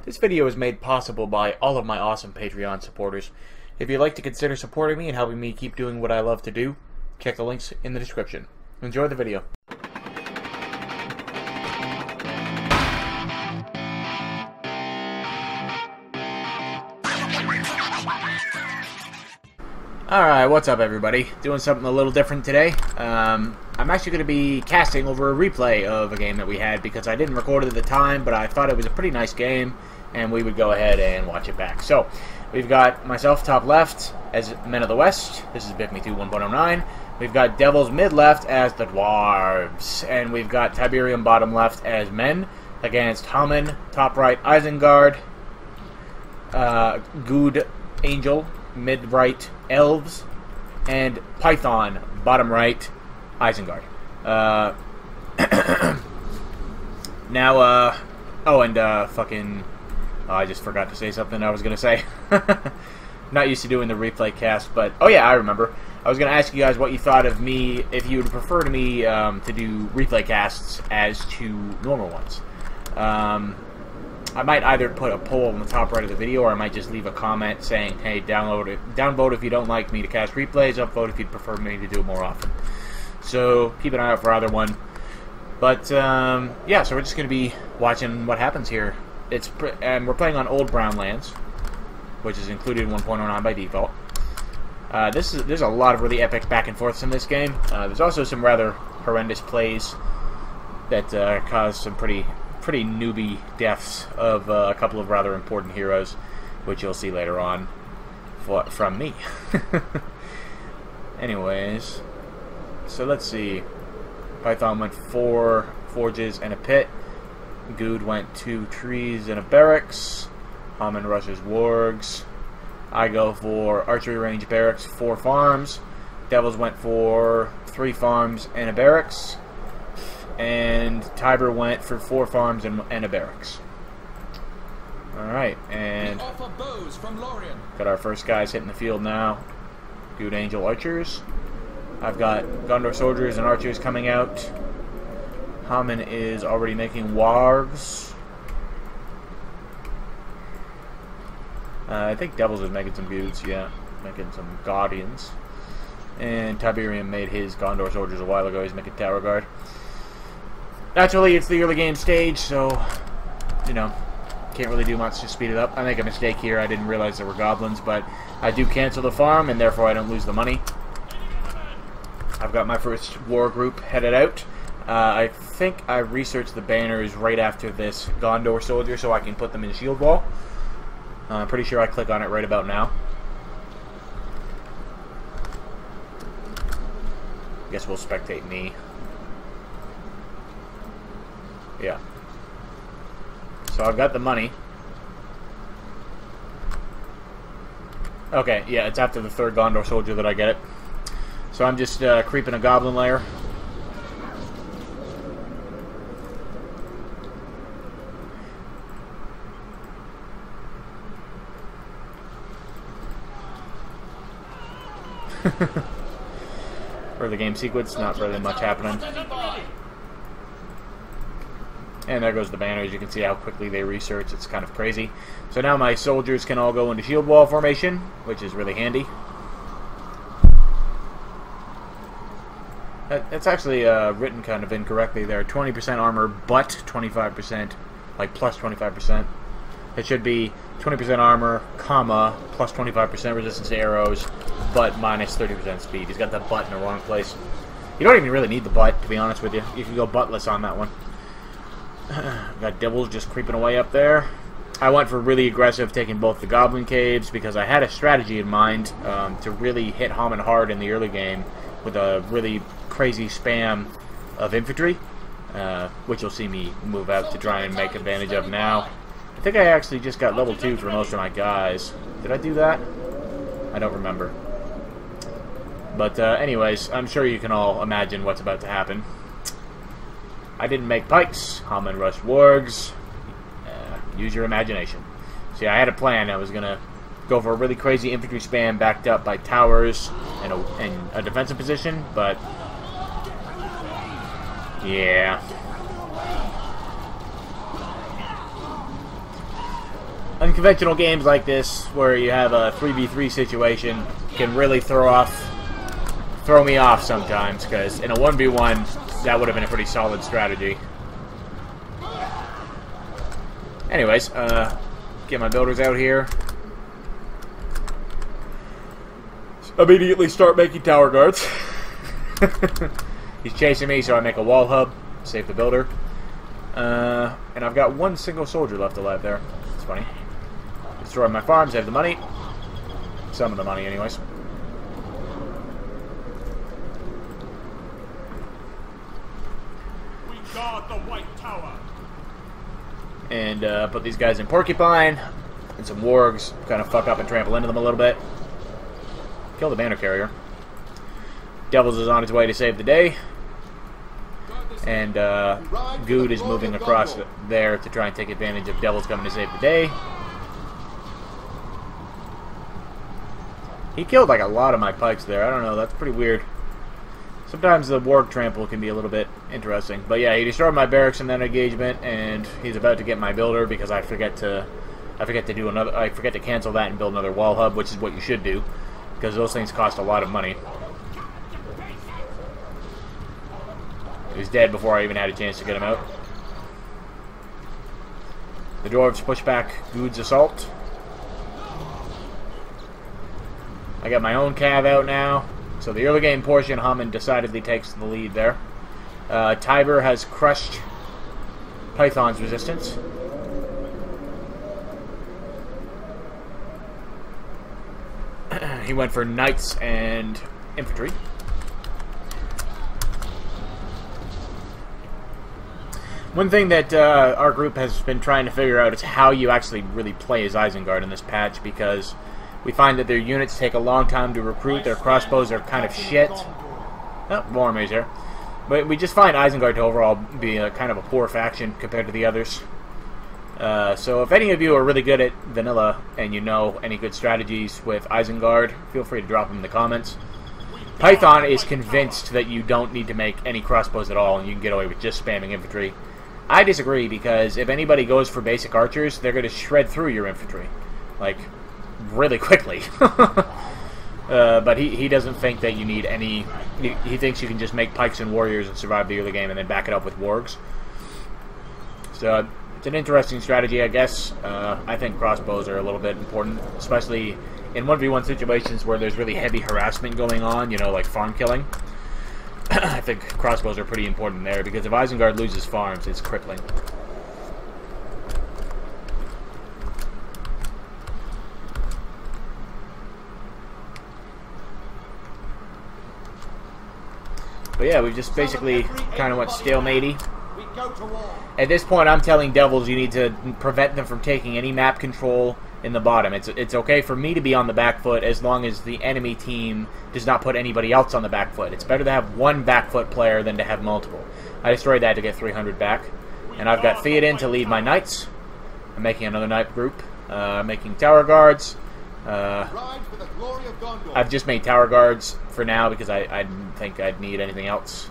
This video is made possible by all of my awesome Patreon supporters. If you'd like to consider supporting me and helping me keep doing what I love to do, check the links in the description. Enjoy the video. Alright, what's up everybody? Doing something a little different today. I'm actually going to be casting over a replay of a game that we had because I didn't record it at the time, but I thought it was a pretty nice game, and we would go ahead and watch it back. So, we've got myself top left as Men of the West. This is BFME2 1.09. We've got Devils mid left as the Dwarves, and we've got Tiberium bottom left as men against Haman top right Isengard, Good Angel mid right Elves, and Python bottom right Isengard. I just forgot to say something I was going to say. Not used to doing the replay cast, but, oh yeah, I remember. I was going to ask you guys what you thought of me, if you would prefer to me to do replay casts as to normal ones. I might either put a poll on the top right of the video, or I might just leave a comment saying, hey, downvote if you don't like me to cast replays, upvote if you'd prefer me to do it more often. So, keep an eye out for either one. But, yeah, so we're just going to be watching what happens here. And we're playing on Old Brown Lands, which is included in 1.09 by default. There's a lot of really epic back and forths in this game. There's also some rather horrendous plays that cause some pretty newbie deaths of a couple of rather important heroes, which you'll see later on from me. Anyways, so let's see. Python went 4 forges and a pit. Good went 2 trees and a barracks. Haman rushes wargs. I go for archery range barracks, 4 farms. Devils went for 3 farms and a barracks. And Tiber went for 4 farms and a barracks. Alright, and got our first guys hitting the field now. Good Angel archers. I've got Gondor soldiers and archers coming out. Haman is already making wargs. I think Devils is making some goods, yeah. Making some guardians. And Tiberium made his Gondor soldiers a while ago. He's making tower guard. Naturally, it's the early game stage, so, you know, can't really do much to speed it up. I make a mistake here. I didn't realize there were goblins, but I do cancel the farm, and therefore I don't lose the money. I've got my first war group headed out. I think I researched the banners right after this Gondor soldier so I can put them in shield wall. I'm pretty sure I click on it right about now. Guess we'll spectate me. Yeah. So I've got the money. Okay, yeah, it's after the 3rd Gondor soldier that I get it. So I'm just creeping a goblin lair. For the game sequence, not really much happening. And there goes the banners. You can see how quickly they research. It's kind of crazy. So now my soldiers can all go into shield wall formation, which is really handy. It's actually written kind of incorrectly there. 20% armor, but 25%, like plus 25%. It should be 20% armor, comma, plus 25% resistance to arrows, but minus 30% speed. He's got the butt in the wrong place. You don't even really need the butt, to be honest with you. You can go buttless on that one. Got Devils just creeping away up there. I went for really aggressive, taking both the Goblin Caves, because I had a strategy in mind to really hit Haman hard in the early game with a really crazy spam of infantry, which you'll see me move out to try and make advantage of now. I think I actually just got level 2 for most of my guys. Did I do that? I don't remember. But anyways, I'm sure you can all imagine what's about to happen. I didn't make pikes. Haman rushed wargs. Use your imagination. See, I had a plan. I was going to go for a really crazy infantry spam backed up by towers and a defensive position, but yeah. unconventional games like this, where you have a 3v3 situation, can really throw me off sometimes, because in a 1v1, that would have been a pretty solid strategy. Anyways, get my builders out here. Immediately start making tower guards. He's chasing me, so I make a wall hub, save the builder. And I've got one single soldier left alive there. It's funny. Destroy my farm, save the money. Some of the money, anyways. We guard the White Tower. And put these guys in Porcupine. And some wargs. Kind of fuck up and trample into them a little bit. Kill the banner carrier. Devils is on his way to save the day. And Good is moving across there to try and take advantage of Devils coming to save the day. He killed like a lot of my pikes there. I don't know, that's pretty weird. Sometimes the warg trample can be a little bit interesting. But yeah, he destroyed my barracks in that engagement, and he's about to get my builder because I forget to cancel that and build another wall hub, which is what you should do, because those things cost a lot of money. He was dead before I even had a chance to get him out. The dwarves push back Good's assault. I got my own cav out now. So the early game portion, Hammond decidedly takes the lead there. Tiber has crushed Python's resistance. He went for knights and infantry. One thing that our group has been trying to figure out is how you actually really play as Isengard in this patch, because we find that their units take a long time to recruit, their crossbows are kind of shit. Oh, Boromir's here. But we just find Isengard to overall be kind of a poor faction compared to the others. So if any of you are really good at vanilla and you know any good strategies with Isengard, feel free to drop them in the comments. Python is convinced that you don't need to make any crossbows at all and you can get away with just spamming infantry. I disagree, because if anybody goes for basic archers, they're going to shred through your infantry. Like, really quickly. But he doesn't think that you need any... He thinks you can just make pikes and warriors and survive the early game and then back it up with wargs. So, it's an interesting strategy, I guess. I think crossbows are a little bit important, especially in 1v1 situations where there's really heavy harassment going on, you know, like farm killing. I think crossbows are pretty important there, because if Isengard loses farms, it's crippling. But yeah, we just basically kind of went stalematey. At this point, I'm telling Devils you need to prevent them from taking any map control in the bottom. It's okay for me to be on the back foot as long as the enemy team does not put anybody else on the back foot. It's better to have one back foot player than to have multiple. I destroyed that to get 300 back. And I've got Theoden to lead my knights. I'm making another knight group. Making tower guards. I've just made tower guards for now because I didn't think I'd need anything else.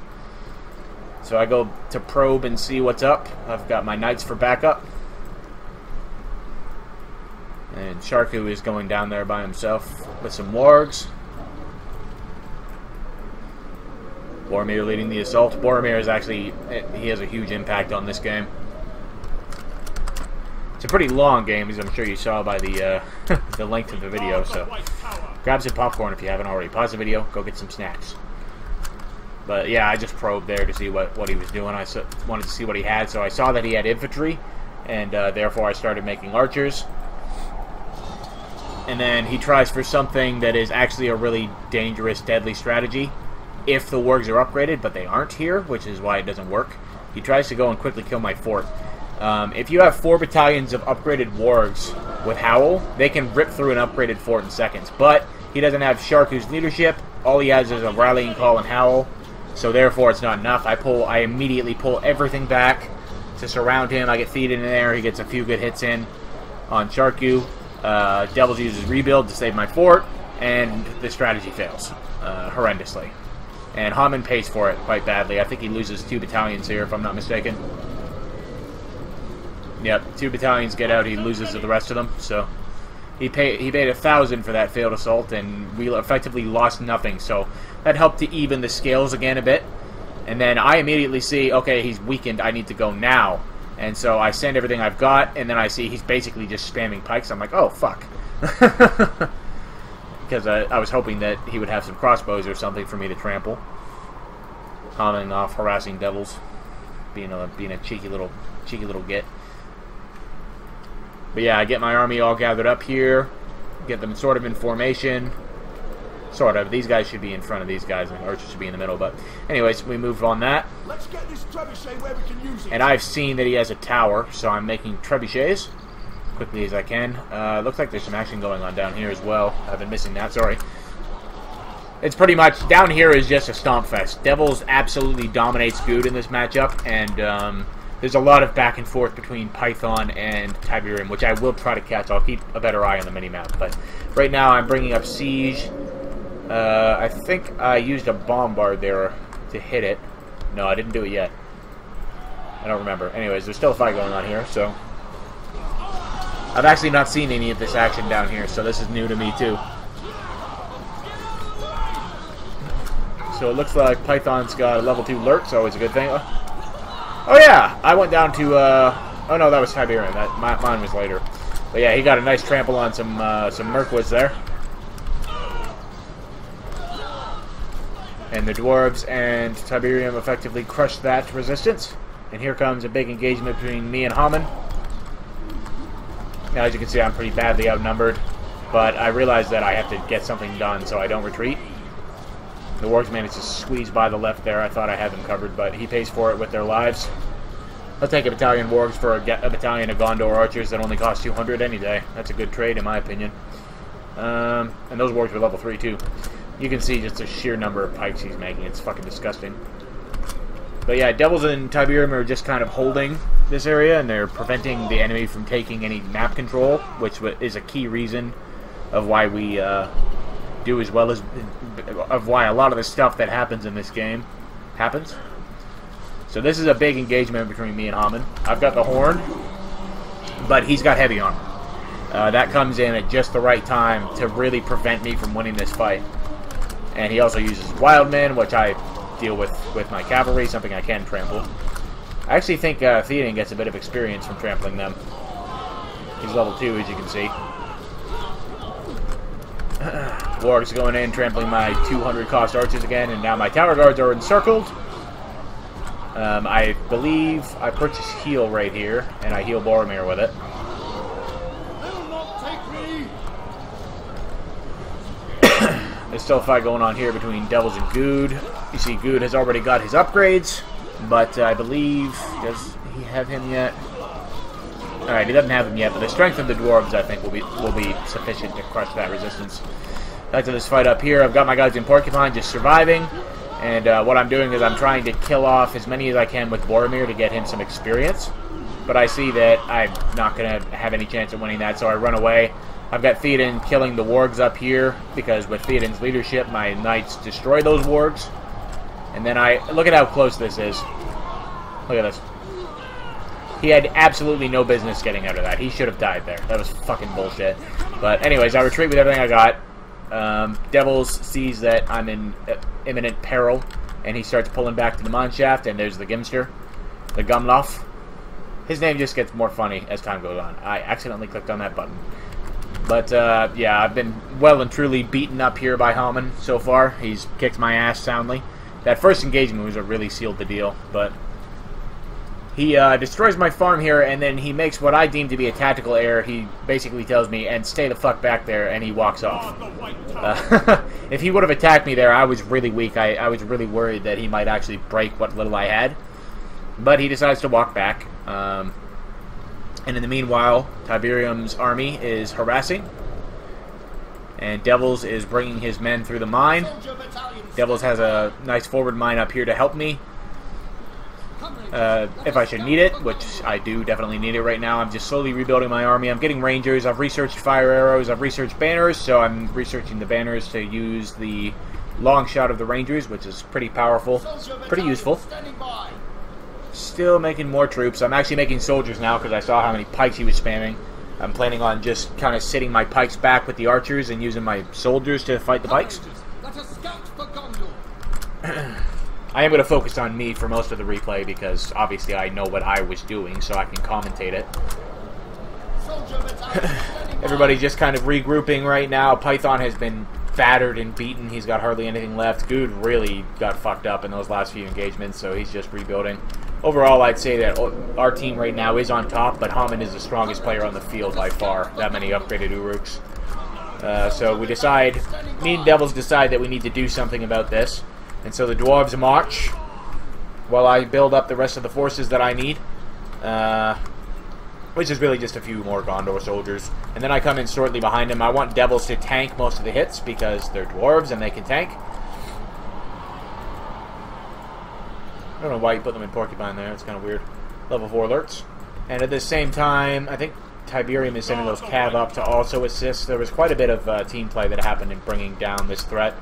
So I go to probe and see what's up. I've got my knights for backup. And Sharku is going down there by himself with some wargs. Boromir leading the assault. Boromir is actually, he has a huge impact on this game. It's a pretty long game, as I'm sure you saw by the the length of the video, so grab some popcorn if you haven't already. Pause the video, go get some snacks. But yeah, I just probed there to see what he was doing. I wanted to see what he had, so I saw that he had infantry, and therefore I started making archers. And then he tries for something that is actually a really dangerous, deadly strategy if the wargs are upgraded, but they aren't here, which is why it doesn't work. He tries to go and quickly kill my fort. If you have 4 battalions of upgraded wargs with Howl, they can rip through an upgraded fort in seconds. But he doesn't have Sharku's leadership. All he has is a rallying call and Howl, so therefore it's not enough. I immediately pull everything back to surround him. I get Theoden in there. He gets a few good hits in on Sharku. Devils uses rebuild to save my fort, and the strategy fails horrendously. And Hammond pays for it quite badly. I think he loses 2 battalions here, if I'm not mistaken. Yep, 2 battalions get out, he loses to the rest of them, so... He paid 1,000 for that failed assault, and we effectively lost nothing, so that helped to even the scales again a bit. And then I immediately see, okay, he's weakened, I need to go now. And so I send everything I've got, and then I see he's basically just spamming pikes. I'm like, oh, fuck. Because I was hoping that he would have some crossbows or something for me to trample. Calming off harassing devils. Being a cheeky little git. But yeah, I get my army all gathered up here. Get them sort of in formation. Sort of. These guys should be in front of these guys, and archers should be in the middle. But anyways, we move on that. Let's get this trebuchet where we can use it. And I've seen that he has a tower, so I'm making trebuchets quickly as I can. Looks like there's some action going on down here as well. I've been missing that, sorry. It's pretty much, down here is just a stomp fest. Devils absolutely dominates Good in this matchup, and there's a lot of back and forth between Python and Tiberium, which I will try to catch. I'll keep a better eye on the minimap. But right now I'm bringing up Siege. I think I used a bombard there to hit it. No, I didn't do it yet. I don't remember. Anyways, there's still a fight going on here, so... I've actually not seen any of this action down here, so this is new to me too. So it looks like Python's got a level 2 lurk, so always a good thing. Oh yeah! I went down to, oh no, that was Tiberium. Mine was later. But yeah, he got a nice trample on some Merkwoods there. And the dwarves and Tiberium effectively crushed that resistance. And here comes a big engagement between me and Haman. Now, as you can see, I'm pretty badly outnumbered. But I realize that I have to get something done so I don't retreat. The wargs managed to squeeze by the left there. I thought I had them covered, but he pays for it with their lives. I'll take a battalion wargs for a battalion of Gondor archers that only cost 200 any day. That's a good trade, in my opinion. And those wargs were level 3, too. You can see just the sheer number of pikes he's making. It's fucking disgusting. But yeah, Devils and Tiberium are just kind of holding this area, and they're preventing the enemy from taking any map control, which is a key reason of why we do as well as... of why a lot of the stuff that happens in this game happens. So this is a big engagement between me and Haman. I've got the horn, but he's got heavy armor. That comes in at just the right time to really prevent me from winning this fight. And he also uses Wildmen, which I deal with my cavalry, something I can trample. I actually think Theoden gets a bit of experience from trampling them. He's level 2, as you can see. Wargs going in, trampling my 200 cost archers again, and now my tower guards are encircled. I believe I purchased heal right here, and I heal Boromir with it. There's still a fight going on here between Devils and Good. You see Good has already got his upgrades, but I believe... does he have him yet? Alright, he doesn't have him yet, but the strength of the dwarves, I think, will be sufficient to crush that resistance. Back to this fight up here. I've got my guys in Porcupine just surviving, and what I'm doing is I'm trying to kill off as many as I can with Boromir to get him some experience. But I see that I'm not going to have any chance of winning that, so I run away. I've got Theoden killing the wargs up here, because with Theoden's leadership, my knights destroy those wargs. And then look at how close this is. Look at this. He had absolutely no business getting out of that. He should have died there. That was fucking bullshit. But anyways, I retreat with everything I got. Devils sees that I'm in imminent peril, and he starts pulling back to the mine shaft, and there's the Gimster. The Gumloff. His name just gets more funny as time goes on. I accidentally clicked on that button. But, yeah, I've been well and truly beaten up here by Haman so far. He's kicked my ass soundly. That first engagement was what really sealed the deal, but he destroys my farm here, and then he makes what I deem to be a tactical error. He basically tells me, and stay the fuck back there, and he walks off. If he would have attacked me there, I was really weak. I was really worried that he might actually break what little I had. But he decides to walk back. And in the meanwhile, Tiberium's army is harassing. And Devils is bringing his men through the mine. Devils has a nice forward mine up here to help me. If I should need it, which I do definitely need it right now. I'm just slowly rebuilding my army. I'm getting rangers. I've researched fire arrows. I've researched banners. So I'm researching the banners to use the long shot of the rangers, which is pretty powerful. Pretty useful. Still making more troops. I'm actually making soldiers now because I saw how many pikes he was spamming. I'm planning on just kind of sitting my pikes back with the archers and using my soldiers to fight the pikes. I am going to focus on me for most of the replay because obviously I know what I was doing, so I can commentate it. Everybody's just kind of regrouping right now. Python has been battered and beaten. He's got hardly anything left. Good really got fucked up in those last few engagements, so he's just rebuilding. Overall, I'd say that our team right now is on top, but Haman is the strongest player on the field by far. That many upgraded Uruks. So we decide, me and Devils decide that we need to do something about this. And so the Dwarves march while I build up the rest of the forces that I need. Which is really just a few more Gondor soldiers. And then I come in shortly behind them. I want Devils to tank most of the hits because they're Dwarves and they can tank. I don't know why you put them in Porcupine there. It's kind of weird. Level 4 alerts. And at the same time, I think Tiberium is sending those cav up to also assist. There was quite a bit of team play that happened in bringing down this threat.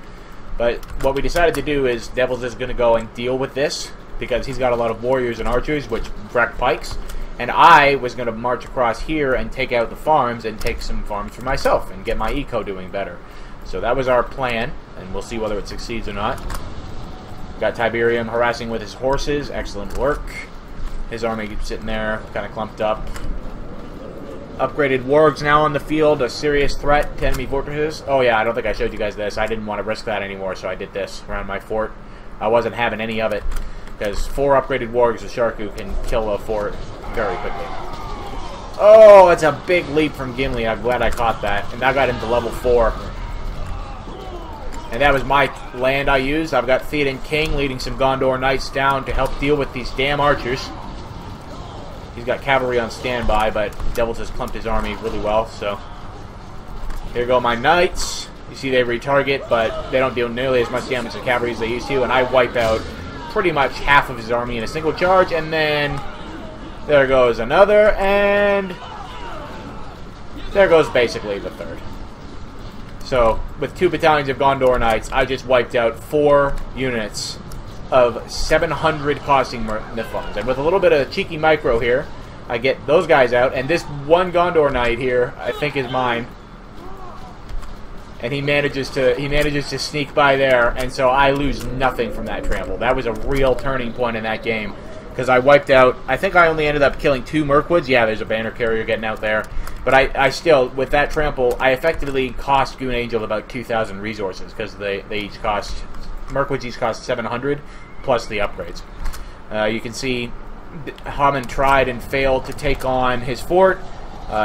But what we decided to do is Devils is going to go and deal with this because he's got a lot of warriors and archers, which wreck pikes. And I was going to march across here and take out the farms and take some farms for myself and get my eco doing better. So that was our plan, and we'll see whether it succeeds or not. Got Tiberium harassing with his horses. Excellent work. His army sitting there, kind of clumped up. Upgraded wargs now on the field, a serious threat to enemy fortresses. Oh yeah, I don't think I showed you guys this. I didn't want to risk that anymore, so I did this around my fort. I wasn't having any of it, because 4 upgraded wargs with Sharku can kill a fort very quickly. Oh, it's a big leap from Gimli. I'm glad I caught that. And that got him to level 4. And that was my land I used. I've got Theoden King leading some Gondor Knights down to help deal with these damn archers. He's got cavalry on standby, but Devils has clumped his army really well, so... Here go my Knights. You see they retarget, but they don't deal nearly as much damage to cavalry as they used to, and I wipe out pretty much half of his army in a single charge, and then... There goes another, and... There goes basically the third. So, with 2 battalions of Gondor Knights, I just wiped out 4 units of 700 costing Niflons. And with a little bit of cheeky micro here, I get those guys out, and this one Gondor Knight here, I think is mine. And he manages to sneak by there, and so I lose nothing from that trample. That was a real turning point in that game. Because I wiped out, I think I only ended up killing 2 Mirkwoods. Yeah, there's a banner carrier getting out there. But I still, with that trample, I effectively cost Goon Angel about 2,000 resources. Because they each cost, Mirkwoods each cost 700, plus the upgrades. You can see Haman tried and failed to take on his fort.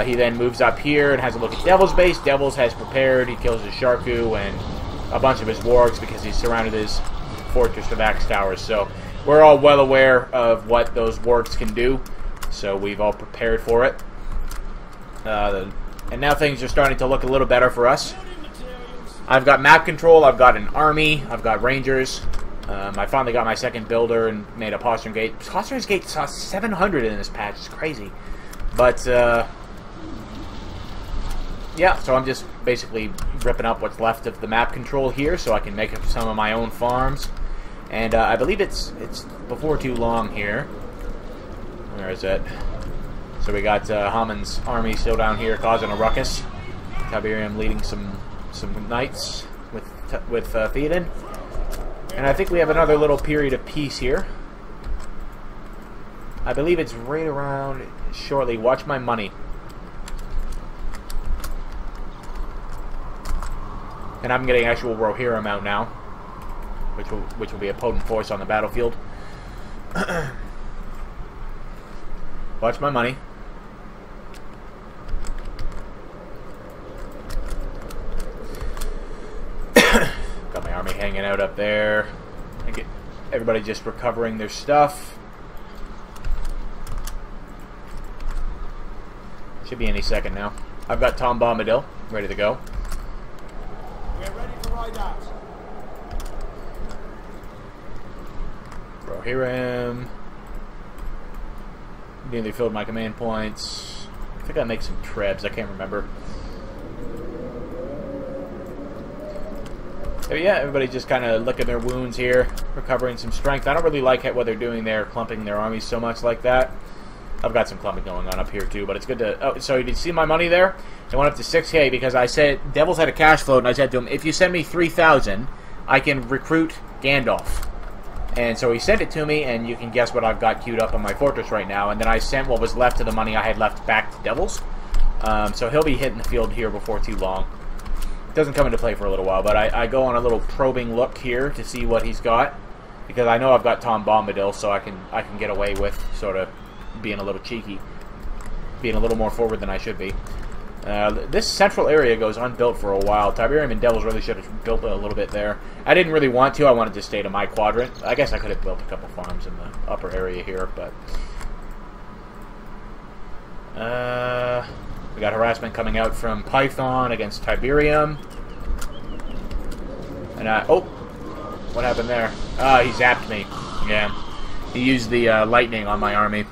He then moves up here and has a look at Devil's base. Devil's has prepared, he kills his Sharku and a bunch of his wargs because he's surrounded his fortress with axe towers. So we're all well aware of what those wargs can do, so we've all prepared for it. And now things are starting to look a little better for us. I've got map control, I've got an army, I've got rangers. I finally got my second builder and made a postern gate. Postern gate saw 700 in this patch, it's crazy. But, yeah, so I'm just basically ripping up what's left of the map control here so I can make some of my own farms. And I believe it's before too long here. Where is it? So we got Haman's army still down here causing a ruckus. Tiberium leading some knights with Theoden. And I think we have another little period of peace here. I believe it's right around shortly. Watch my money. And I'm getting actual Rohirrim out now, which will be a potent force on the battlefield. Watch my money. Got my army hanging out up there. I get everybody just recovering their stuff. Should be any second now. I've got Tom Bombadil ready to go. We're ready to ride out. Rohirrim. Nearly filled my command points. I think I make some trebs. I can't remember. So yeah, everybody's just kind of licking their wounds here, recovering some strength. I don't really like what they're doing there, clumping their armies so much like that. I've got some clumping going on up here too, but it's good to... Oh, so did you see my money there? It went up to 6K because I said... Devils had a cash float, and I said to him, if you send me 3,000, I can recruit Gandalf. And so he sent it to me, and you can guess what I've got queued up on my fortress right now. And then I sent what was left of the money I had left back to Devils. So he'll be hitting the field here before too long. Doesn't come into play for a little while, but I go on a little probing look here to see what he's got, because I know I've got Tom Bombadil, so I can get away with sort of being a little cheeky, being a little more forward than I should be. This central area goes unbuilt for a while. Tiberium and Devils really should have built a little bit there. I didn't really want to. I wanted to stay to my quadrant. I guess I could have built a couple farms in the upper area here, but we got harassment coming out from Python against Tiberium. And oh, what happened there? He zapped me. Yeah, he used the lightning on my army.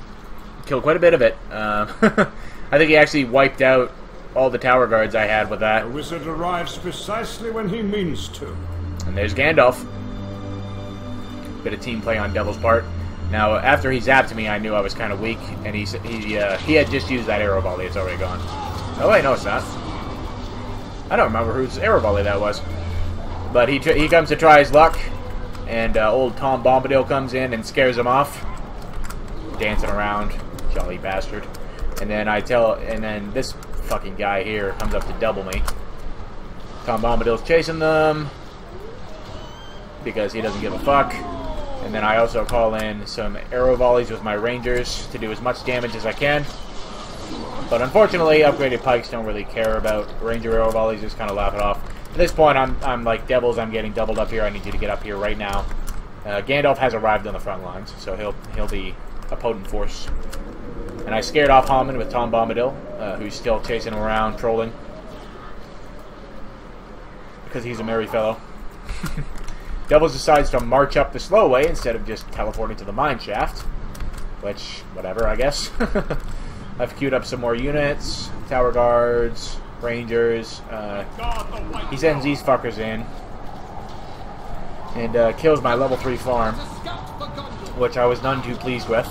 Killed quite a bit of it. I think he actually wiped out all the tower guards I had with that. The wizard arrives precisely when he means to. And there's Gandalf. Bit of team play on Devil's part. Now, after he zapped me, I knew I was kind of weak, and he had just used that arrow volley. It's already gone. Oh wait, no, it's not. I don't remember whose arrow volley that was. But he comes to try his luck, and old Tom Bombadil comes in and scares him off, dancing around, jolly bastard. And then this fucking guy here comes up to double me. Tom Bombadil's chasing them because he doesn't give a fuck. And then I also call in some arrow volleys with my rangers to do as much damage as I can. But unfortunately, upgraded pikes don't really care about ranger arrow volleys, just kind of laugh it off. At this point, I'm like Devils, I'm getting doubled up here. I need you to get up here right now. Gandalf has arrived on the front lines, so he'll be a potent force. And I scared off Hammond with Tom Bombadil, who's still chasing him around, trolling. Because he's a merry fellow. Devils decides to march up the slow way instead of just teleporting to the mine shaft. Which, whatever, I guess. I've queued up some more units, tower guards, rangers. He sends these fuckers in. And kills my level 3 farm. Which I was none too pleased with.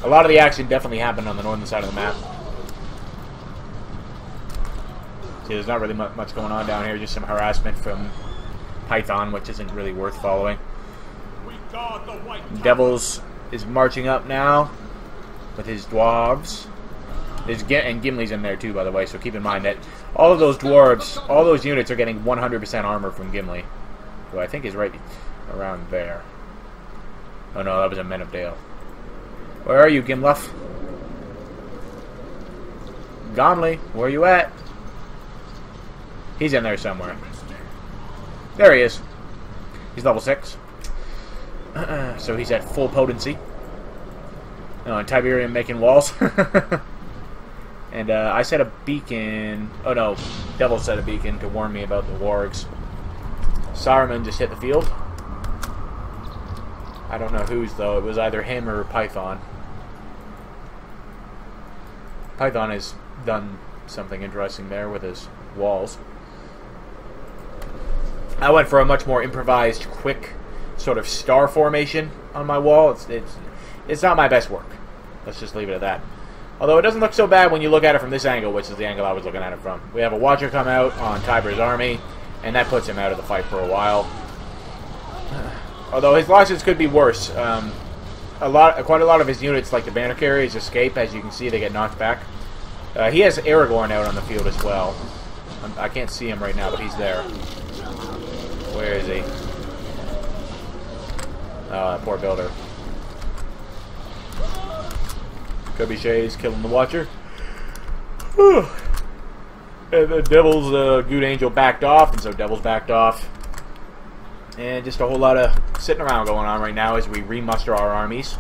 A lot of the action definitely happened on the northern side of the map. See, there's not really much going on down here, just some harassment from Python, which isn't really worth following. Devils is marching up now with his dwarves. And Gimli's in there too, by the way, so keep in mind that all of those dwarves, all those units are getting 100% armor from Gimli, who I think is right around there. Oh no, that was a Men of Dale. Where are you, Gimluff? Gomli, where are you at? He's in there somewhere. There he is. He's level 6. So he's at full potency. Oh, and Tiberium making walls. And I set a beacon. Oh no, Devil set a beacon to warn me about the wargs. Saruman just hit the field. I don't know whose though. It was either him or Python. Python has done something interesting there with his walls. I went for a much more improvised, quick sort of star formation on my wall. It's not my best work. Let's just leave it at that. Although it doesn't look so bad when you look at it from this angle, which is the angle I was looking at it from. We have a Watcher come out on Tiber's army, and that puts him out of the fight for a while. Although his losses could be worse. Quite a lot of his units, like the banner carriers, escape. As you can see, they get knocked back. He has Aragorn out on the field as well. I can't see him right now, but he's there. Where is he? Oh, that poor builder. Trebuchets killing the Watcher. Whew. And the Devil's Good Angel backed off, and so Devil's backed off. And just a whole lot of sitting around going on right now as we remuster our armies.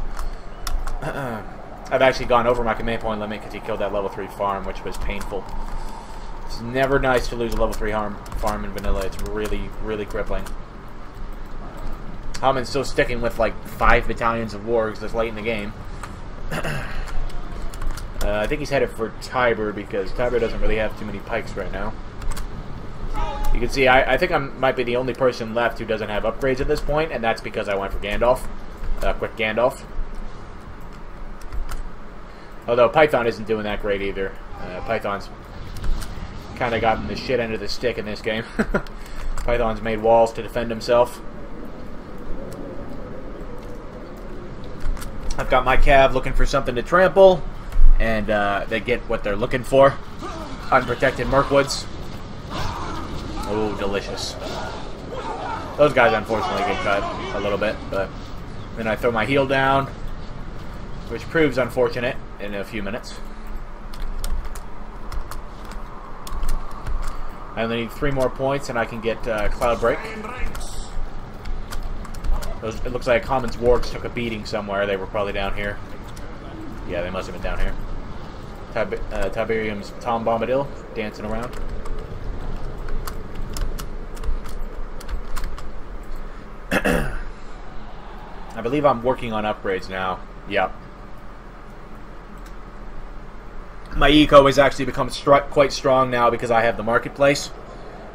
I've actually gone over my command point limit because he killed that level 3 farm, which was painful. It's never nice to lose a level 3 farm in vanilla. It's really, really crippling. Hammond's still sticking with like 5 battalions of wargs this late in the game. I think he's headed for Tiber because Tiber doesn't really have too many pikes right now. You can see I think I might be the only person left who doesn't have upgrades at this point, and that's because I went for Gandalf. Quick Gandalf. Although Python isn't doing that great either. Python's kind of gotten the shit end of the stick in this game. Python's made walls to defend himself. I've got my Cav looking for something to trample, and they get what they're looking for. Unprotected Mirkwoods. Oh, delicious. Those guys unfortunately get cut a little bit, but then I throw my heal down, which proves unfortunate in a few minutes. I only need 3 more points and I can get Cloud Break. It looks like Hammon's wargs took a beating somewhere. They were probably down here. Yeah, they must have been down here. Tiberium's Tom Bombadil dancing around. I believe I'm working on upgrades now. Yep. My eco has actually become quite strong now because I have the marketplace.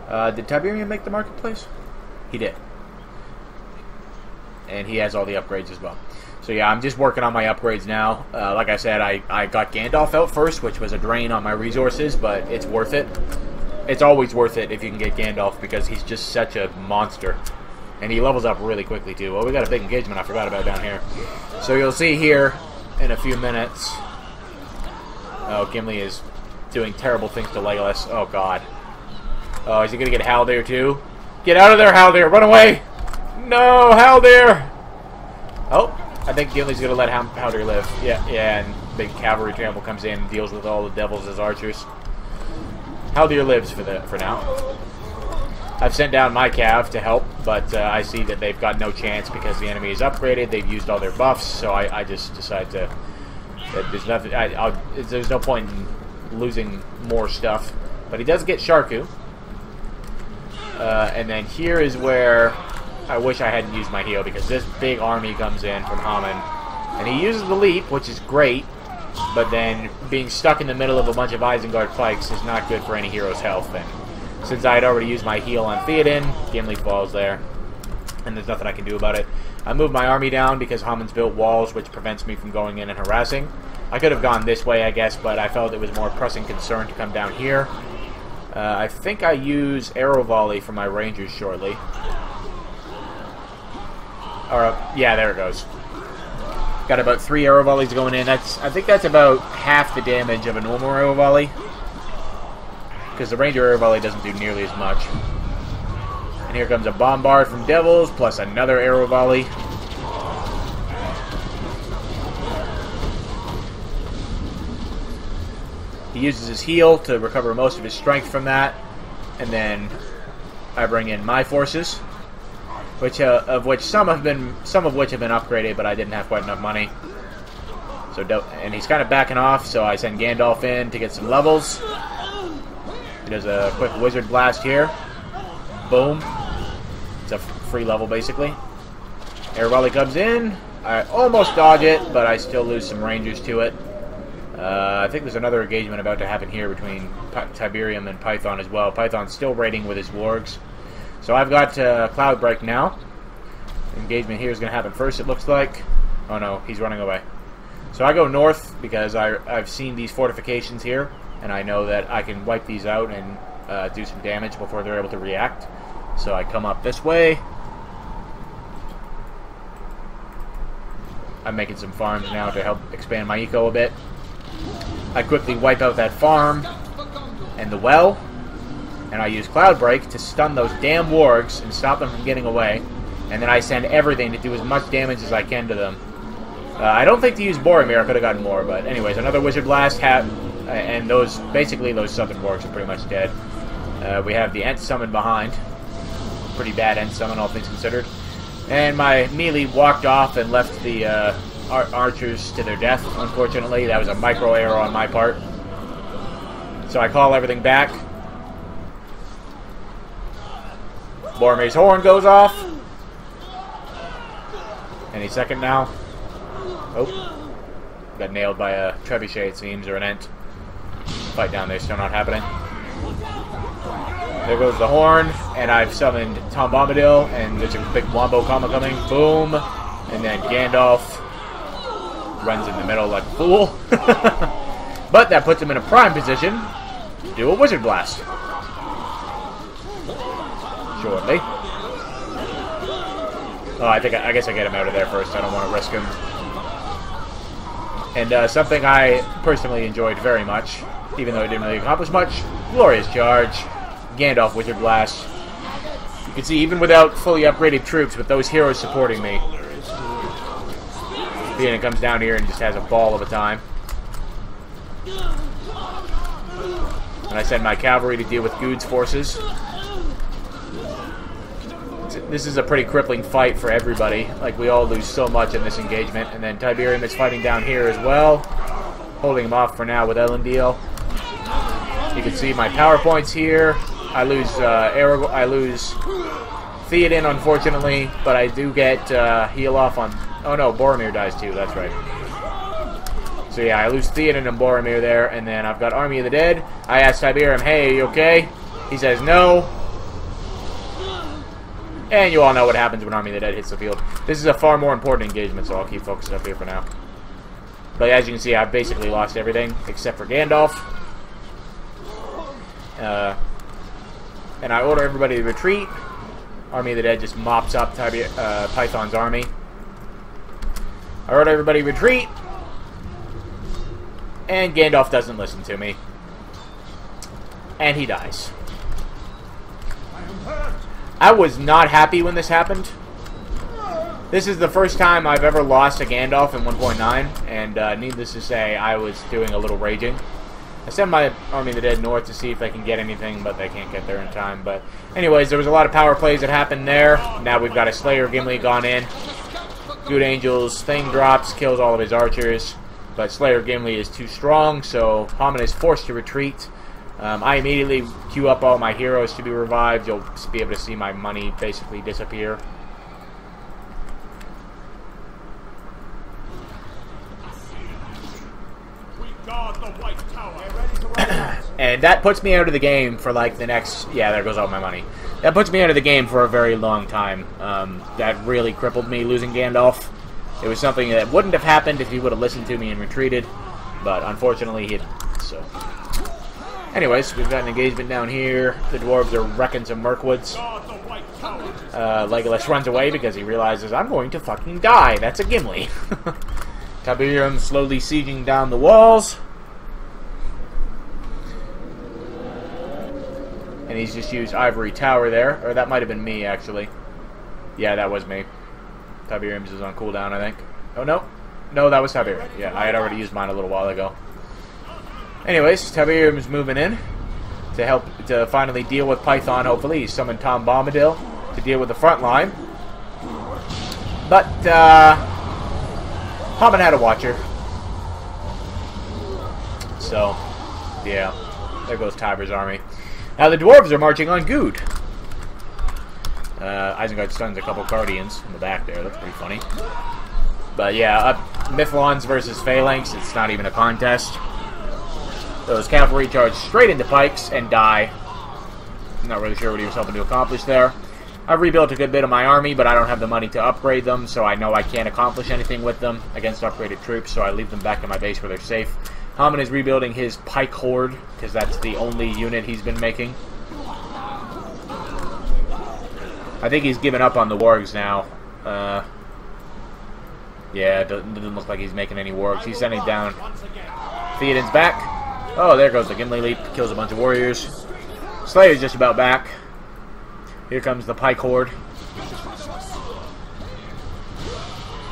Did Tiberium make the marketplace? He did. And he has all the upgrades as well. So yeah, I'm just working on my upgrades now. Like I said, I got Gandalf out first, which was a drain on my resources, but it's worth it. It's always worth it if you can get Gandalf because he's just such a monster. And he levels up really quickly too. Well, we got a big engagement I forgot about down here. So you'll see here in a few minutes. Oh, Gimli is doing terrible things to Legolas. Oh god. Oh, is he gonna get Haldir too? Get out of there, Haldir! Run away! No, Haldir! Oh, I think Gimli's gonna let Haldir live. Yeah, and big cavalry trample comes in and deals with all the devils as archers. Haldir lives for now. I've sent down my Cav to help, but I see that they've got no chance because the enemy is upgraded. They've used all their buffs, so I just decide to. There's nothing. There's no point in losing more stuff. But he does get Sharku, and then here is where I wish I hadn't used my heal because this big army comes in from Hammon, and he uses the leap, which is great. But then being stuck in the middle of a bunch of Isengard pikes is not good for any hero's health. And since I had already used my heal on Theoden, Gimli falls there, and there's nothing I can do about it. I moved my army down because Hammon's built walls, which prevents me from going in and harassing. I could have gone this way, I guess, but I felt it was more pressing concern to come down here. I think I use Arrow Volley for my Rangers shortly. Yeah, there it goes. Got about 3 Arrow Volleys going in. I think that's about half the damage of a normal Arrow Volley. Because the Ranger Arrow Volley doesn't do nearly as much. And here comes a Bombard from Devils, plus another Arrow Volley. He uses his heal to recover most of his strength from that. And then I bring in my forces, which of which some of which have been upgraded, but I didn't have quite enough money. So and he's kind of backing off, so I send Gandalf in to get some levels. He does a quick Wizard Blast here. Boom. It's a free level, basically. Air Volley comes in. I almost dodge it, but I still lose some Rangers to it. I think there's another engagement about to happen here between Tiberium and Python as well. Python's still raiding with his wargs. So I've got Cloud Break now. Engagement here is going to happen first, it looks like. Oh no, he's running away. So I go north because I've seen these fortifications here, and I know that I can wipe these out and do some damage before they're able to react. So I come up this way. I'm making some farms now to help expand my eco a bit. I quickly wipe out that farm and the well, and I use Cloud Break to stun those damn wargs and stop them from getting away. And then I send everything to do as much damage as I can to them. I don't think to use Boromir, I could have gotten more, but anyways, another Wizard Blast, and basically those Southern wargs are pretty much dead. We have the Ent Summon behind. Pretty bad Ent Summon, all things considered. And my melee walked off and left the archers to their death, unfortunately. That was a micro error on my part. So I call everything back. Boromir's horn goes off. Any second now. Oh. Got nailed by a trebuchet, it seems, or an Ent. Fight down there, still not happening. There goes the horn, and I've summoned Tom Bombadil, and there's a big Wombo comma coming. Boom. And then Gandalf runs in the middle like a fool. But that puts him in a prime position to do a Wizard Blast. Shortly. Oh, I guess I get him out of there first. I don't want to risk him. And something I personally enjoyed very much, even though it didn't really accomplish much, Glorious Charge, Gandalf Wizard Blast. You can see, even without fully upgraded troops, with those heroes supporting me, Theoden comes down here and just has a ball of a time. And I send my cavalry to deal with Good's forces. This is a pretty crippling fight for everybody. Like, we all lose so much in this engagement. And then Tiberium is fighting down here as well, holding him off for now with Elendil. You can see my power points here. I lose I lose Theoden, unfortunately, but I do get heal off on... Oh no, Boromir dies too, that's right. So yeah, I lose Theoden and Boromir there, and then I've got Army of the Dead. I ask Tiberium, hey, are you okay? He says no. And you all know what happens when Army of the Dead hits the field. This is a far more important engagement, so I'll keep focused up here for now. But as you can see, I've basically lost everything, except for Gandalf. And I order everybody to retreat. Army of the Dead just mops up Python's army. I order everybody to retreat. And Gandalf doesn't listen to me. And he dies. I was not happy when this happened. This is the first time I've ever lost a Gandalf in 1.9, and needless to say, I was doing a little raging. I sent my Army of the Dead north to see if they can get anything, but they can't get there in time. But anyways, there was a lot of power plays that happened there. Now we've got a Slayer Gimli gone in. Good Angel's thing drops, kills all of his archers, but Slayer Gimli is too strong, so Hamon is forced to retreat. I immediately queue up all my heroes to be revived. You'll be able to see my money basically disappear. And that puts me out of the game for like the next... Yeah, there goes all my money. That puts me out of the game for a very long time. That really crippled me, losing Gandalf. It was something that wouldn't have happened if he would have listened to me and retreated. But unfortunately, he didn't. So... Anyways, we've got an engagement down here. The dwarves are wrecking some Mirkwoods. Legolas runs away because he realizes, I'm going to fucking die. That's a Gimli. Tiberium slowly sieging down the walls. And he's just used Ivory Tower there. Or that might have been me, actually. Yeah, that was me. Tiberium's is on cooldown, I think. Oh, no. No, that was Tiberium. Yeah, I had already used mine a little while ago. Anyways, Tiberium is moving in to help to finally deal with Python, hopefully. He summoned Tom Bombadil to deal with the front line. But, Hamon had a Watcher. So, yeah. There goes Tiber's army. Now the dwarves are marching on Good. Isengard stuns a couple Guardians in the back there. That's pretty funny. But yeah, Mithlons versus Phalanx. It's not even a contest. Those cavalry charge straight into pikes and die. I'm not really sure what he was hoping to accomplish there. I've rebuilt a good bit of my army, but I don't have the money to upgrade them, so I know I can't accomplish anything with them against upgraded troops, so I leave them back in my base where they're safe. Hamon is rebuilding his pike horde, because that's the only unit he's been making. I think he's given up on the wargs now. Yeah, it doesn't look like he's making any wargs. He's sending down Theoden's back. Oh, there goes the Gimli Leap. Kills a bunch of warriors. Slayer's just about back. Here comes the pike horde.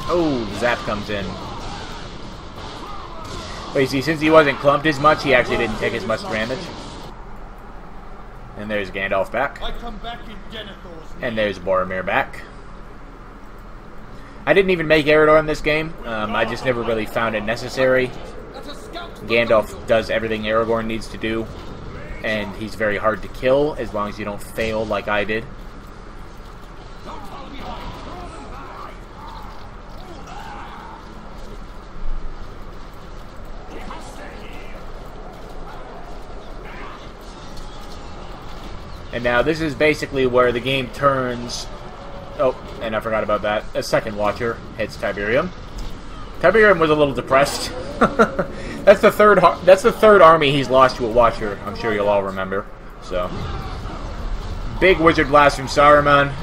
Oh, the zap comes in. But you see, since he wasn't clumped as much, he actually didn't take as much damage. And there's Gandalf back. And there's Boromir back. I didn't even make Eored in this game. I just never really found it necessary. Gandalf does everything Aragorn needs to do, and he's very hard to kill as long as you don't fail like I did. And now this is basically where the game turns... Oh, and I forgot about that. A second Watcher hits Tiberium. Tiberium was a little depressed. That's the third army he's lost to a Watcher. I'm sure you'll all remember. So, big Wizard Blast from Saruman.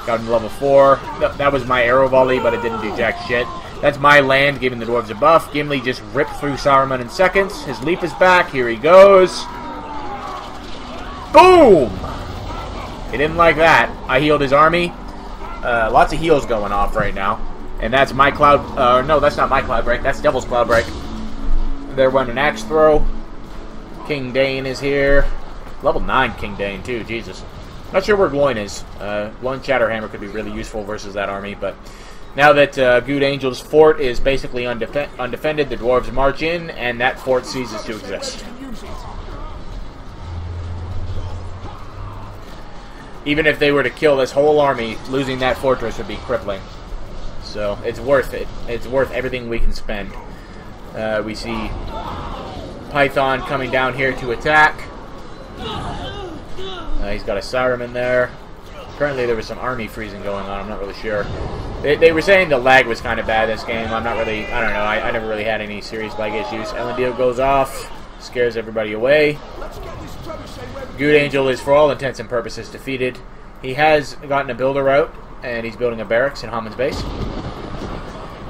Got him to level 4. That was my arrow volley, but it didn't do jack shit. That's my land, giving the dwarves a buff. Gimli just ripped through Saruman in seconds. His leap is back. Here he goes. Boom! He didn't like that. I healed his army. Lots of heals going off right now. And that's my cloud... no, that's not my cloud break. That's Devil's cloud break. They're running axe throw. King Dane is here. Level 9 King Dane, too. Jesus. Not sure where Gloin is. One Shatterhammer could be really useful versus that army, but... Now that Good Angel's fort is basically undefended, the dwarves march in, and that fort ceases to exist. Even if they were to kill this whole army, losing that fortress would be crippling. So, it's worth it. It's worth everything we can spend. We see Python coming down here to attack. He's got a Saruman there. Apparently there was some army freezing going on, I'm not really sure. They were saying the lag was kind of bad this game. I'm not really, I don't know, I never really had any serious lag issues. Elendil goes off, scares everybody away. Good Angel is, for all intents and purposes, defeated. He has gotten a builder out, and he's building a barracks in Hamon's base.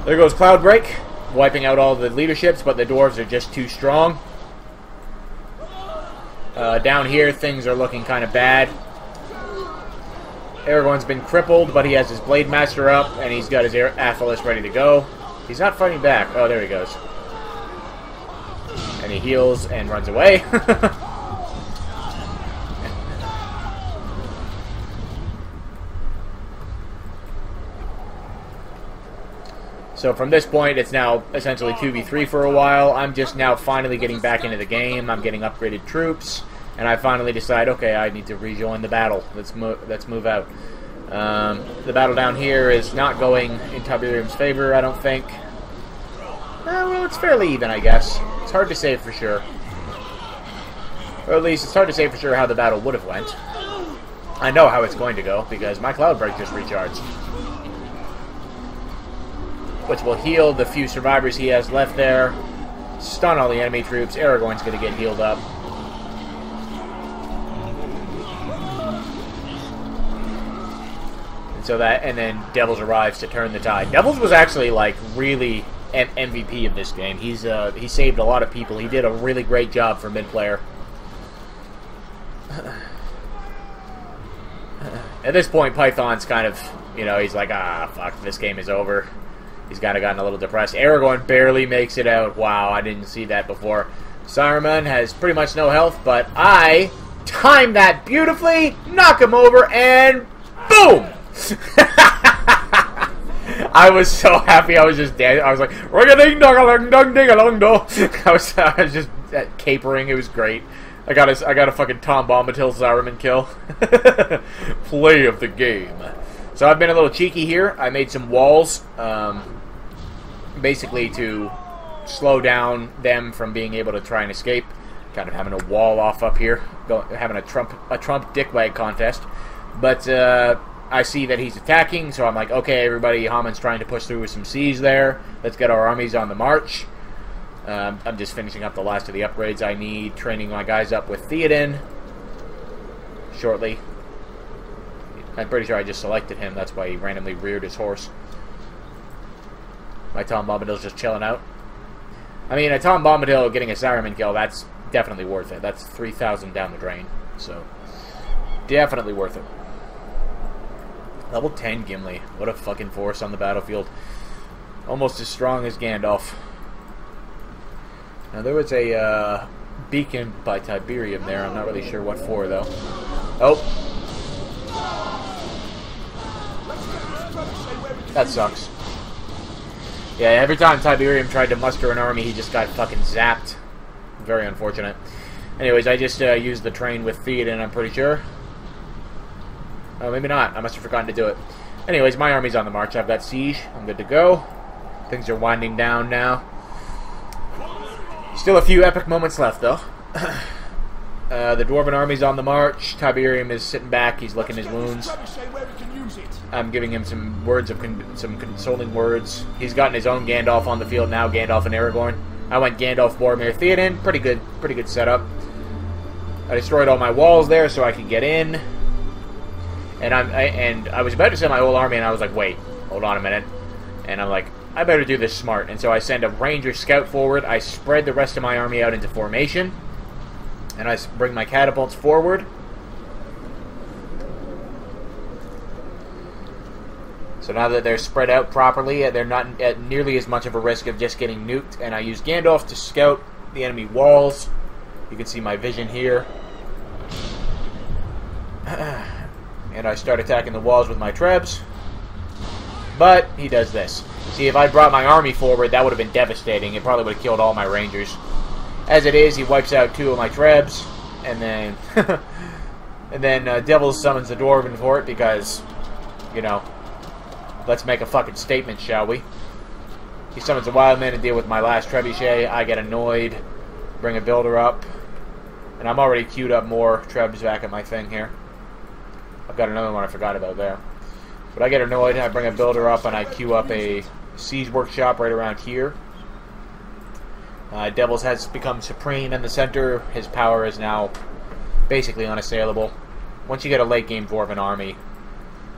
There goes Cloudbreak, wiping out all the leaderships, but the dwarves are just too strong. Down here, things are looking kind of bad. Aragorn's been crippled, but he has his Blade Master up, and he's got his Athelas ready to go. He's not fighting back. Oh, there he goes. And he heals and runs away. So from this point, it's now essentially 2v3 for a while. I'm just now finally getting back into the game. I'm getting upgraded troops. And I finally decide, okay, I need to rejoin the battle. Let's move out. The battle down here is not going in Tiberium's favor, I don't think. Well, it's fairly even, I guess. It's hard to say for sure. Or at least it's hard to say for sure how the battle would have went. I know how it's going to go, because my Cloudbreak just recharged. Which will heal the few survivors he has left there. Stun all the enemy troops. Aragorn's going to get healed up. So that, and then Devils arrives to turn the tide. Devils was actually like really MVP of this game. He saved a lot of people. He did a really great job for mid player. At this point, Python's kind of, you know, he's like, ah, fuck, this game is over. He's kind of gotten a little depressed. Aragorn barely makes it out. Wow, I didn't see that before. Saruman has pretty much no health, but I timed that beautifully, knock him over, and boom! I was so happy. I was just dead. I was like, ring-a-ding-dong-a-long-dong-ding-a-long-do. I was just capering. It was great. I got a fucking Tom Bombadil Saruman kill. Play of the game. So I've been a little cheeky here. I made some walls, basically to slow down them from being able to try and escape. Kind of having a wall off up here, having a Trump dickwag contest. But I see that he's attacking, so I'm like, okay, everybody, Hamon's trying to push through with some siege there. Let's get our armies on the march. I'm just finishing up the last of the upgrades I need, training my guys up with Theoden shortly. I'm pretty sure I just selected him, that's why he randomly reared his horse. My Tom Bombadil's just chilling out. I mean, a Tom Bombadil getting a Saruman kill, that's definitely worth it. That's 3,000 down the drain, so definitely worth it. Level 10 Gimli. What a fucking force on the battlefield. Almost as strong as Gandalf. Now, there was a beacon by Tiberium there. I'm not really sure what for, though. Oh. That sucks. Yeah, every time Tiberium tried to muster an army, he just got fucking zapped. Very unfortunate. Anyways, I just used the train with Theoden, I'm pretty sure. Oh, maybe not. I must have forgotten to do it. Anyways, my army's on the march. I've got siege. I'm good to go. Things are winding down now. Still a few epic moments left, though. The Dwarven army's on the march. Tiberium is sitting back. He's licking his wounds. I'm giving him some words of some consoling words. He's gotten his own Gandalf on the field now. Gandalf and Aragorn. I went Gandalf, Boromir, Theoden. Pretty good setup. I destroyed all my walls there so I could get in. And I was about to send my whole army, and I was like, wait, hold on a minute. And I'm like, I better do this smart. And so I send a Ranger scout forward. I spread the rest of my army out into formation. And I bring my catapults forward. So now that they're spread out properly, they're not at nearly as much of a risk of just getting nuked. And I use Gandalf to scout the enemy walls. You can see my vision here. And I start attacking the walls with my trebs. But he does this. See, if I brought my army forward, that would have been devastating. It probably would have killed all my Rangers. As it is, he wipes out 2 of my trebs, and then Devils summons the Dwarven for it because, you know, let's make a fucking statement, shall we? He summons the Wildman to deal with my last trebuchet. I get annoyed, bring a builder up, and I'm already queued up more trebs back at my thing here. I've got another one I forgot about there. But I get annoyed, I bring a builder up, and I queue up a siege workshop right around here. Devils has become supreme in the center. His power is now basically unassailable. Once you get a late game Dwarven army,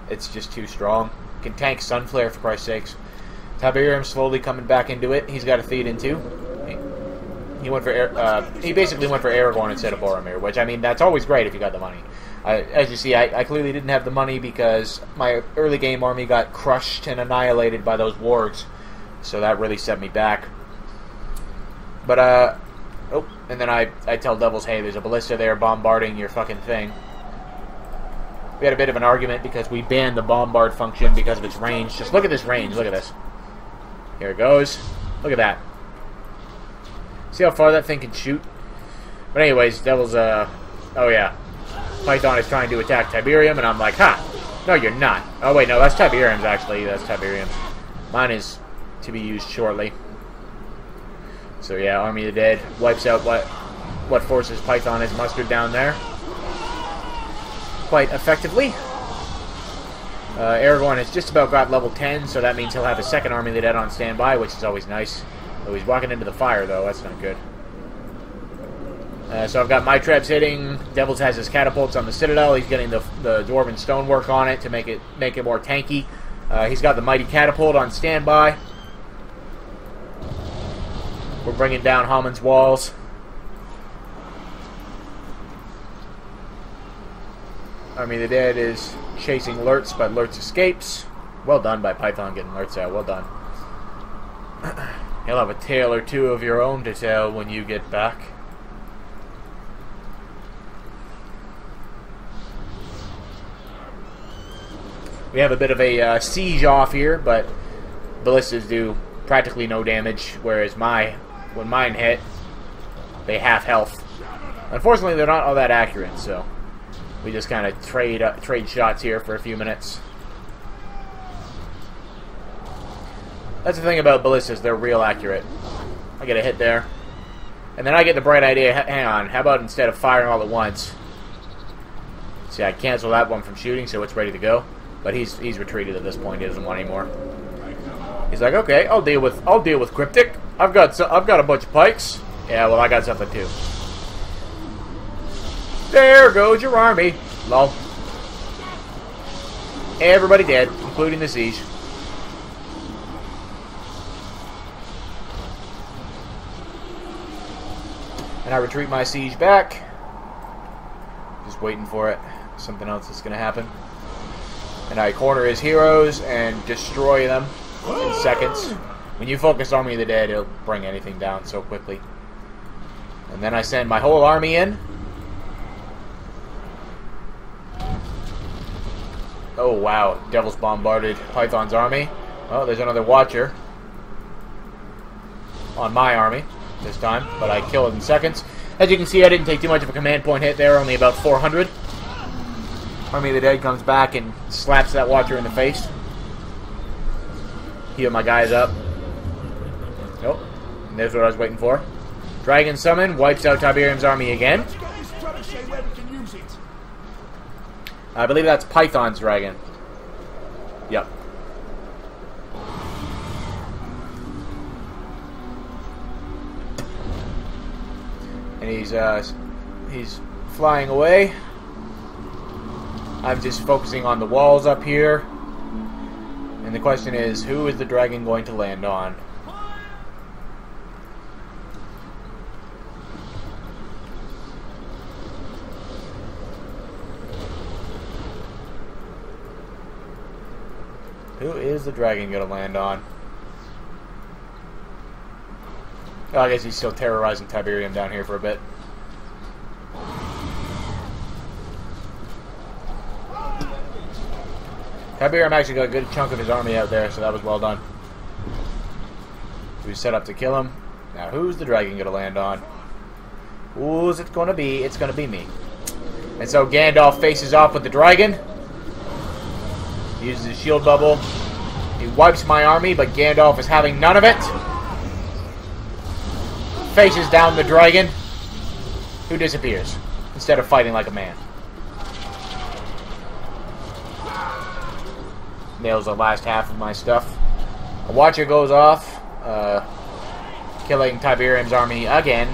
it's just too strong. Can tank Sunflare for Christ's sakes. Tiberium slowly coming back into it. He's got a Theoden too. He went for he basically went for Aragorn instead of Boromir, which I mean that's always great if you got the money. As you see, I clearly didn't have the money because my early game army got crushed and annihilated by those wargs, so that really set me back. But, oh, and then I tell Devils, hey, there's a ballista there bombarding your fucking thing. We had a bit of an argument because we banned the bombard function because of its range. Just look at this range, look at this. Here it goes. Look at that. See how far that thing can shoot? But anyways, Devils, oh yeah. Python is trying to attack Tiberium, and I'm like, ha! No, you're not. Oh wait, no, that's Tiberium's actually. That's Tiberium's. Mine is to be used shortly. So yeah, Army of the Dead wipes out what forces Python has mustered down there quite effectively. Aragorn has just about got level 10, so that means he'll have a second Army of the Dead on standby, which is always nice. Oh, he's walking into the fire, though. That's not good. So I've got my trebs hitting. Devils has his catapults on the Citadel. He's getting the Dwarven stonework on it to make it more tanky. He's got the mighty catapult on standby. We're bringing down Hamon's walls. Army of the Dead is chasing Lurtz, but Lurtz escapes. Well done by Python getting Lurtz out. Well done. You'll have a tale or two of your own to tell when you get back. We have a bit of a siege off here, but ballistas do practically no damage, whereas when mine hit, they half health. Unfortunately, they're not all that accurate, so we just kind of trade shots here for a few minutes. That's the thing about ballistas, they're real accurate. I get a hit there. And then I get the bright idea, hang on, how about instead of firing all at once? See, I cancel that one from shooting, so it's ready to go. But he's retreated at this point. He doesn't want any more. He's like, okay, I'll deal with KryPtik. I've got a bunch of pikes. Yeah, well, I got something too. There goes your army. Lol. Everybody dead, including the siege. And I retreat my siege back. Just waiting for it. Something else is going to happen. And I corner his heroes and destroy them in seconds. When you focus Army of the Dead, it'll bring anything down so quickly. And then I send my whole army in. Oh wow, Devils bombarded Python's army. Oh, there's another Watcher on my army this time, but I kill it in seconds. As you can see, I didn't take too much of a command point hit there, only about 400. Army of the Dead comes back and slaps that Watcher in the face. Heal my guys up. Nope. And there's what I was waiting for. Dragon Summon wipes out Tiberium's army again. trebuchet where we can use it. I believe that's Python's dragon. Yep. And he's flying away. I'm just focusing on the walls up here. And the question is, who is the dragon going to land on? Who is the dragon going to land on? Oh, I guess he's still terrorizing Tiberium down here for a bit. Tiberium actually got a good chunk of his army out there, so that was well done. We set up to kill him. Now, who's the dragon going to land on? Who's it going to be? It's going to be me. And so Gandalf faces off with the dragon. He uses his shield bubble. He wipes my army, but Gandalf is having none of it. Faces down the dragon, who disappears instead of fighting like a man. Nails the last half of my stuff. A Watcher goes off, killing Tiberium's army again.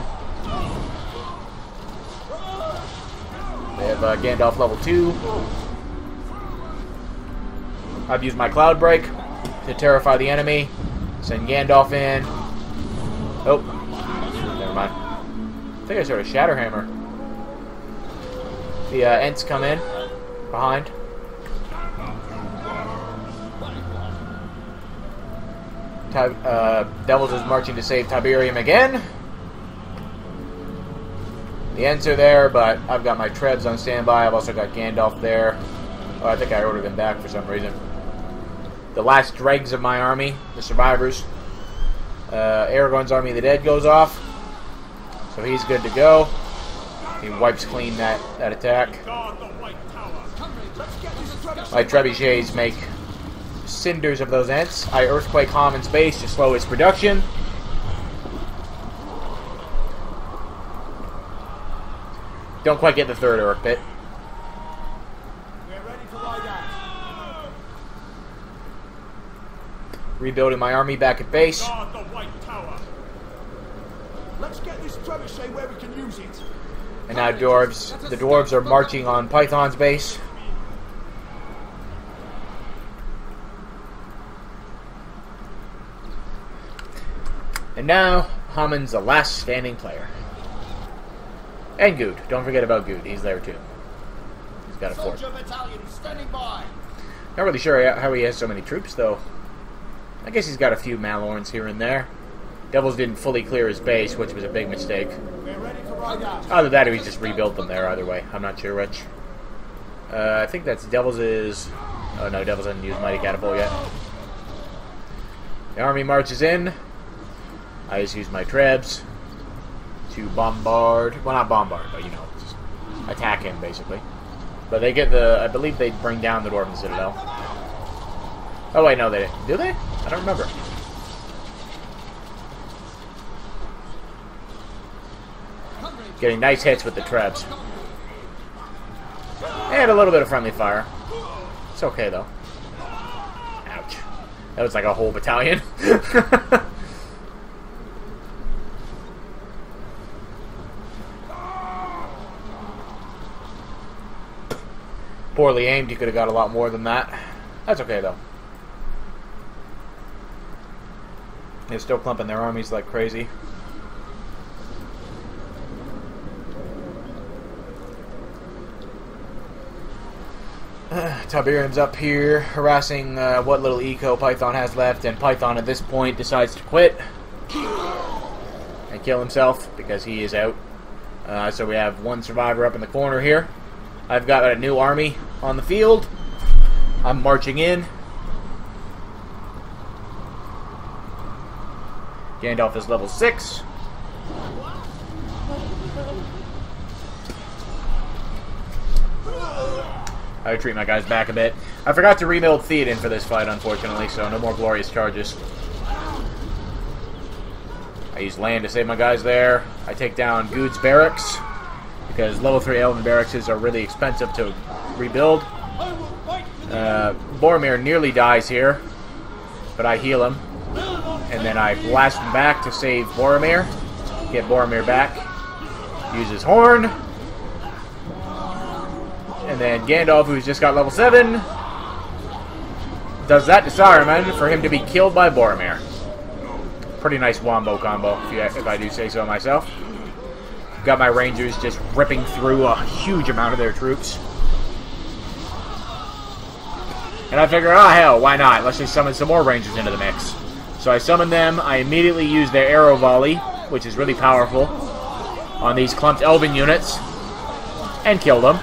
They have Gandalf level 2. I've used my Cloud Break to terrify the enemy. Send Gandalf in. Oh, never mind. I think I sort of Shatterhammer. The Ents come in behind. Devils is marching to save Tiberium again. The Ents are there, but I've got my Trebs on standby. I've also got Gandalf there. Oh, I think I ordered them back for some reason. The last dregs of my army, the survivors. Aragorn's Army of the Dead goes off. So he's good to go. He wipes clean that attack. My trebuchets make cinders of those Ents. I Earthquake Hamon's base to slow its production. Don't quite get the third Urk pit. Rebuilding my army back at base. Let's get this trebuchet where we can use it. And now dwarves. The dwarves are marching on Python's base. And now Hamon's the last standing player. And Good. Don't forget about Good. He's there too. He's got a fort. Not really sure how he has so many troops though. I guess he's got a few Malorns here and there. Devils didn't fully clear his base, which was a big mistake. Either that or he just rebuilt them there, either way. I'm not sure which. I think that's Devils' Oh no, Devils hasn't used Mighty Catapult yet. The army marches in. I just use my Trebs to bombard. Well, not bombard, but you know, just attack him, basically. But they get the... I believe they bring down the Dwarven Citadel. Oh wait, no, they didn't. Do they? I don't remember. Getting nice hits with the Trebs. And a little bit of friendly fire. It's okay, though. Ouch. That was like a whole battalion. Poorly aimed. You could have got a lot more than that. That's okay, though. They're still clumping their armies like crazy. Tiberium's up here, harassing what little eco Python has left, and Python at this point decides to quit and kill himself because he is out. So we have one survivor up in the corner here. I've got a new army on the field. I'm marching in. Gandalf is level 6. I retreat my guys back a bit. I forgot to rebuild Theoden for this fight, unfortunately, so no more glorious charges. I use land to save my guys there. I take down Good's barracks. because level 3 Elven barracks are really expensive to rebuild. Boromir nearly dies here, but I heal him. And then I blast him back to save Boromir. Get Boromir back. Use his horn. And then Gandalf, who's just got level 7, does that to Saruman for him to be killed by Boromir. Pretty nice wombo combo, if I do say so myself. Got my Rangers just ripping through a huge amount of their troops. And I figure, oh hell, why not? Let's just summon some more Rangers into the mix. So I summon them, I immediately use their arrow volley, which is really powerful, on these clumped Elven units, and kill them.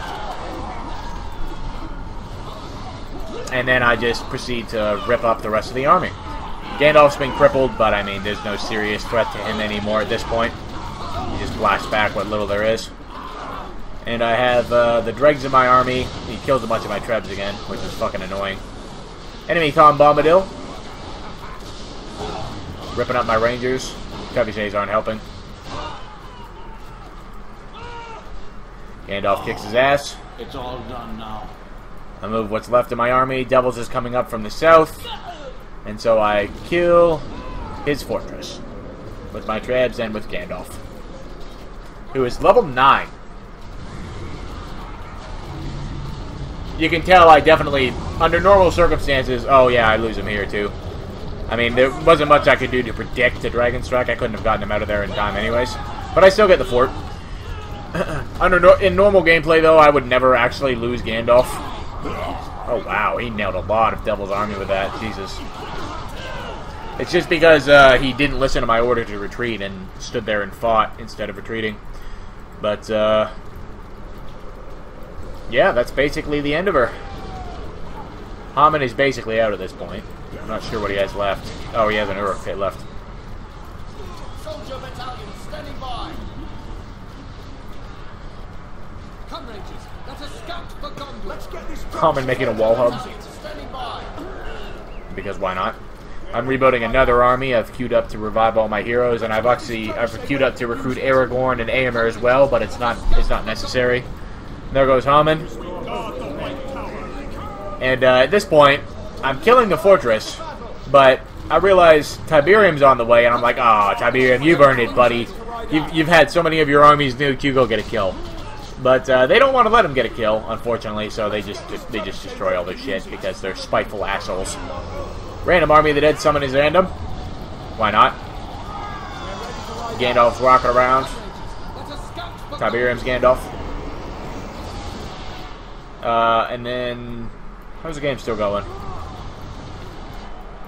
And then I just proceed to rip up the rest of the army. Gandalf's been crippled, but I mean, there's no serious threat to him anymore at this point. He just blasts back what little there is. And I have the dregs in my army. He kills a bunch of my trebs again, which is fucking annoying. Enemy Tom Bombadil. Ripping up my Rangers. Trebuchets aren't helping. Gandalf kicks his ass. It's all done now. I move what's left of my army. Devils is coming up from the south. And so I kill his fortress. With my trebs and with Gandalf. Who is level 9. You can tell I definitely, under normal circumstances, oh yeah, I lose him here too. I mean, there wasn't much I could do to predict the Dragon Strike. I couldn't have gotten him out of there in time anyways. But I still get the fort. In normal gameplay, though, I would never actually lose Gandalf. Oh, wow. He nailed a lot of Devil's Army with that. Jesus. It's just because he didn't listen to my order to retreat and stood there and fought instead of retreating. But, yeah, that's basically the end of her. Hammond is basically out at this point. I'm not sure what he has left. Oh, he has an Uruk pit left. Soldier battalion standing by. Come, Rangers. Let us scout for Gondor. Let's get this. Hammond making a wall hub. Standing by. Because why not? I'm rebuilding another army. I've queued up to revive all my heroes, and I've queued up to recruit Aragorn and Éomer as well, but it's not necessary. There goes Hammond. And at this point, I'm killing the fortress, but I realize Tiberium's on the way, and I'm like, oh, Tiberium, you've earned it, buddy. You've had so many of your armies nuked, you go get a kill. But they don't want to let him get a kill, unfortunately, so they just destroy all their shit because they're spiteful assholes. Random Army of the Dead summon is random. Why not? Gandalf's rocking around. Tiberium's Gandalf. And then... how's the game still going?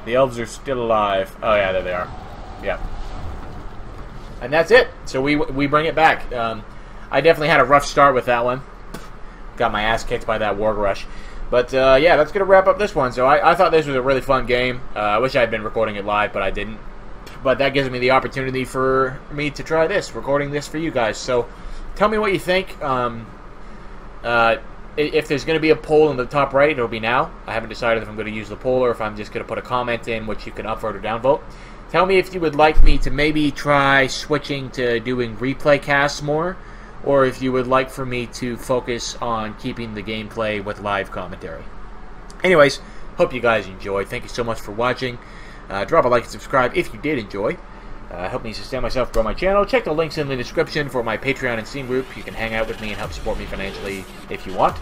The elves are still alive. Oh yeah, there they are. Yep. And that's it. So we bring it back. I definitely had a rough start with that one. Got my ass kicked by that Warg Rush. But yeah, that's going to wrap up this one. So I thought this was a really fun game. I wish I had been recording it live, but I didn't. But that gives me the opportunity for me to try this, recording this for you guys. So tell me what you think. If there's going to be a poll in the top right, it'll be now. I haven't decided if I'm going to use the poll or if I'm just going to put a comment in, which you can upvote or downvote. Tell me if you would like me to maybe try switching to doing replay casts more, or if you would like for me to focus on keeping the gameplay with live commentary. Anyways, hope you guys enjoyed. Thank you so much for watching. Drop a like and subscribe if you did enjoy. Help me sustain myself, grow my channel. Check the links in the description for my Patreon and Steam group. You can hang out with me and help support me financially if you want.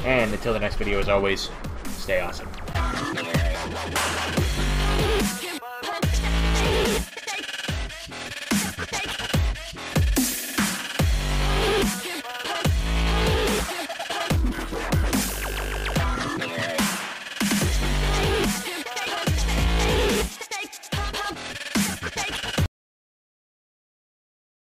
And until the next video, as always, stay awesome.